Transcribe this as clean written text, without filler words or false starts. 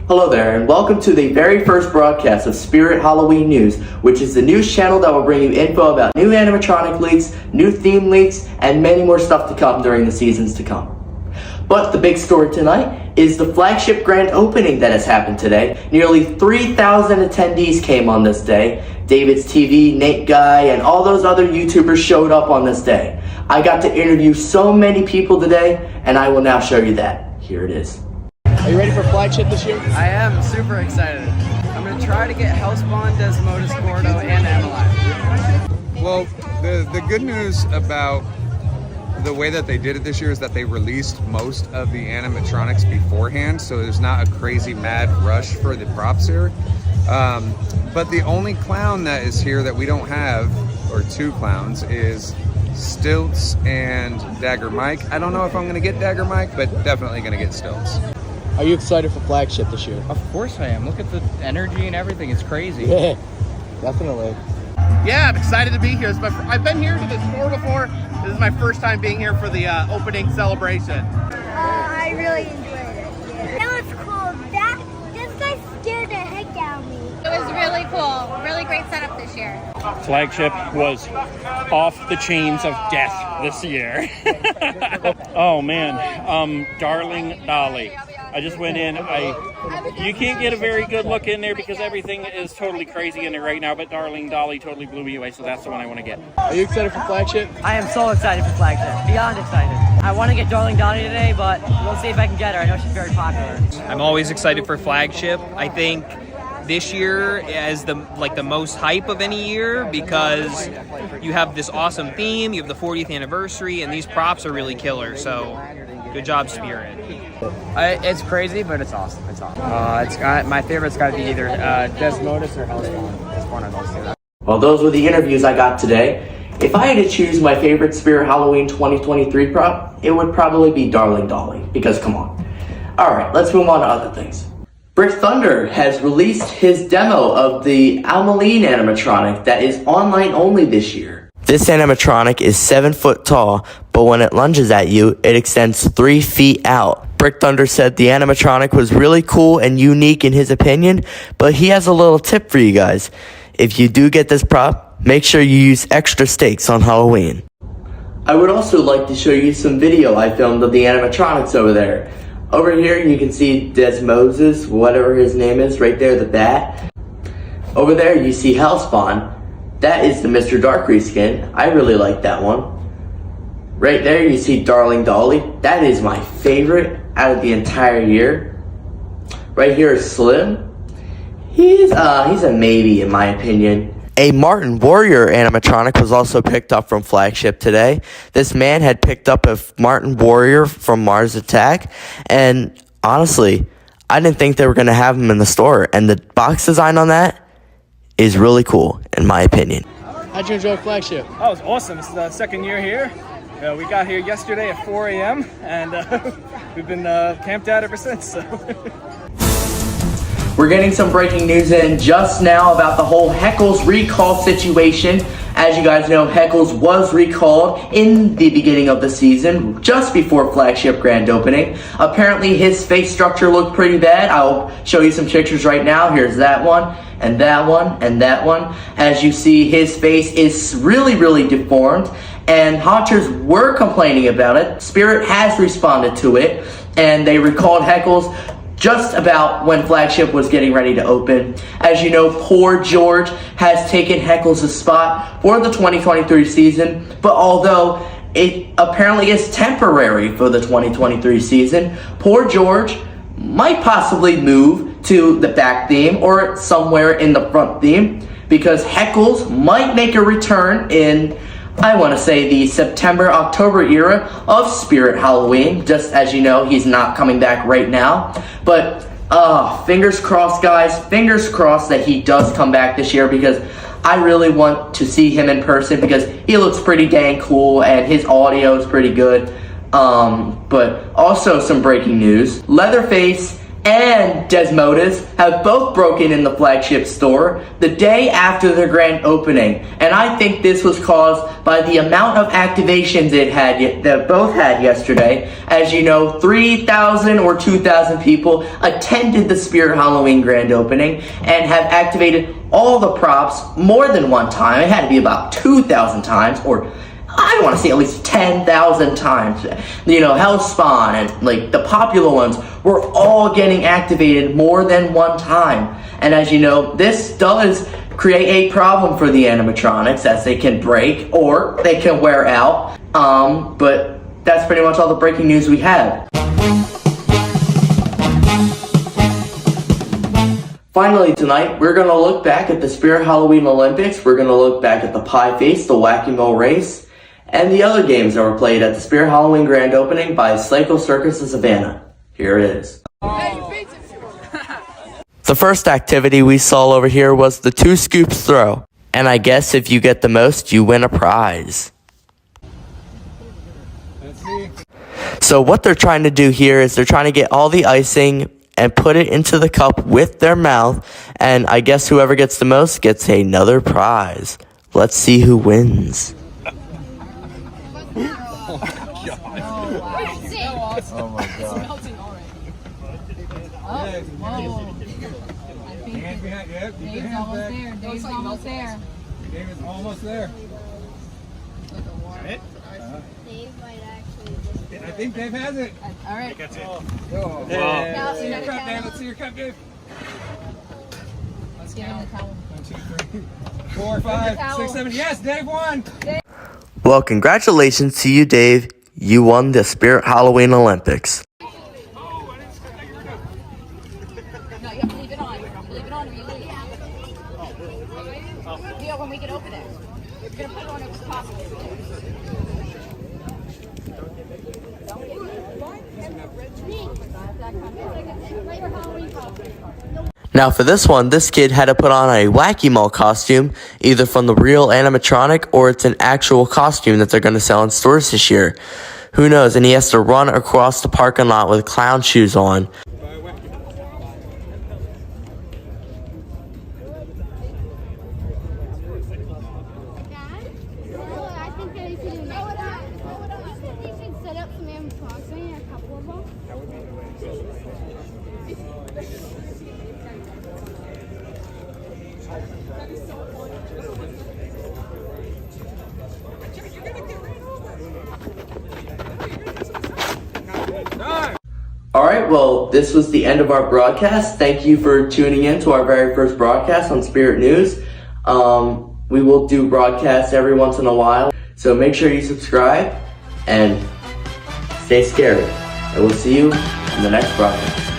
Hello there, and welcome to the very first broadcast of Spirit Halloween News, which is the news channel that will bring you info about new animatronic leaks, new theme leaks, and many more stuff to come during the seasons to come. But the big story tonight is the flagship grand opening that has happened today. Nearly 3,000 attendees came on this day. David's TV, Nate Guy, and all those other YouTubers showed up on this day. I got to interview so many people today, and I will now show you that. Here it is. Are you ready for flagship this year? I am super excited. I'm going to try to get Hellspawn, Desmodus, Gordo, and Ameline. Well, the good news about the way that they did it this year is that they released most of the animatronics beforehand, so there's not a crazy mad rush for the props here. But the only clown that is here that we don't have, or two clowns, is Stilts and Dagger Mike. I don't know if I'm going to get Dagger Mike, but definitely going to get Stilts. Are you excited for flagship this year? Of course I am. Look at the energy and everything. It's crazy. Yeah, definitely. Yeah, I'm excited to be here. I've been here to this floor before. This is my first time being here for the opening celebration. I really enjoyed it. Yeah. That was cool. This guy scared the heck out of me. It was really cool. Really great setup this year. Flagship was off the chains of death this year. Oh man, Darling Dolly. I just went in. You can't get a very good look in there because everything is totally crazy in there right now, but Darling Dolly totally blew me away, so that's the one I want to get. Are you excited for flagship? I am so excited for flagship. Beyond excited. I want to get Darling Dolly today, but we'll see if I can get her. I know she's very popular. I'm always excited for flagship. I think this year is the most hype of any year because you have this awesome theme, you have the 40th anniversary, and these props are really killer. So good job, Spirit. It's crazy, but it's awesome. It's awesome. My favorite's got to be either Desmodus or Hellspawn. It's one of those two. Well, those were the interviews I got today. If I had to choose my favorite Spirit Halloween 2023 prop, it would probably be Darling Dolly, because come on. Alright, let's move on to other things. Brick Thunder has released his demo of the Ameline animatronic that is online only this year. This animatronic is 7 foot tall, but when it lunges at you, it extends 3 feet out. Brick Thunder said the animatronic was really cool and unique in his opinion, but he has a little tip for you guys. If you do get this prop, make sure you use extra stakes on Halloween. I would also like to show you some video I filmed of the animatronics over there. Over here you can see Desmodus, whatever his name is, right there, the bat. Over there you see Hellspawn. That is the Mr. Dark reskin. I really like that one. Right there you see Darling Dolly. That is my favorite out of the entire year. Right here is Slim. He's a maybe in my opinion. A Martin Warrior animatronic was also picked up from Flagship today. This man had picked up a Martin Warrior from Mars Attack, and honestly, I didn't think they were going to have him in the store, and the box design on that is really cool, in my opinion. How'd you enjoy flagship? Oh, it was awesome. It's the second year here. We got here yesterday at 4 a.m., and we've been camped out ever since. So. We're getting some breaking news in just now about the whole Heckles recall situation. As you guys know, Heckles was recalled in the beginning of the season, just before Flagship grand opening. Apparently his face structure looked pretty bad. I'll show you some pictures right now. Here's that one, and that one, and that one. As you see, his face is really, really deformed, and Haunters were complaining about it. Spirit has responded to it, and they recalled Heckles just about when Flagship was getting ready to open. As you know, poor George has taken Heckles' spot for the 2023 season, but although it apparently is temporary for the 2023 season, poor George might possibly move to the back theme or somewhere in the front theme, because Heckles might make a return in, I want to say, the September-October era of Spirit Halloween. Just as you know, he's not coming back right now. But fingers crossed, guys. Fingers crossed that he does come back this year, because I really want to see him in person, because he looks pretty dang cool and his audio is pretty good. But also some breaking news. Leatherface and Desmodus have both broken in the flagship store the day after their grand opening, and I think this was caused by the amount of activations that both had yesterday. As you know, 3,000 or 2,000 people attended the Spirit Halloween grand opening and have activated all the props more than one time. It had to be about 2,000 times, or I want to say at least 10,000 times. You know, Hellspawn and like the popular ones were all getting activated more than one time. And as you know, this does create a problem for the animatronics, as they can break or they can wear out. But that's pretty much all the breaking news we have. Finally tonight, we're going to look back at the Spirit Halloween Olympics. We're going to look back at the Pie Face, the Whack-A-Mole Race, and the other games that were played at the Spirit Halloween grand opening by Psycho Circus of Savannah. Here it is. The first activity we saw over here was the 2 scoops throw. And I guess if you get the most, you win a prize. So what they're trying to do here is they're trying to get all the icing and put it into the cup with their mouth. And I guess whoever gets the most gets another prize. Let's see who wins. Oh my god. Dave's almost there. Dave's almost there. Dave is almost there. Dave might actually. I think Dave has it. All right. Let's see your cup, Dave. Let's see your cup, Dave. Let's get him the towel. 1, 2, 3, 4, 5, 6, 7. Yes, Dave won. Well, congratulations to you, Dave. You won the Spirit Halloween Olympics. No, you have to leave it on. Leave it on or you leave. Yeah, when we can open it. We're going to put it on as possible. Now for this one, this kid had to put on a Whack-A-Mole costume, either from the real animatronic or it's an actual costume that they're going to sell in stores this year. Who knows? And he has to run across the parking lot with clown shoes on. Alright, well, this was the end of our broadcast. Thank you for tuning in to our very first broadcast on Spirit News. We will do broadcasts every once in a while, so make sure you subscribe and stay scary. And we'll see you in the next broadcast.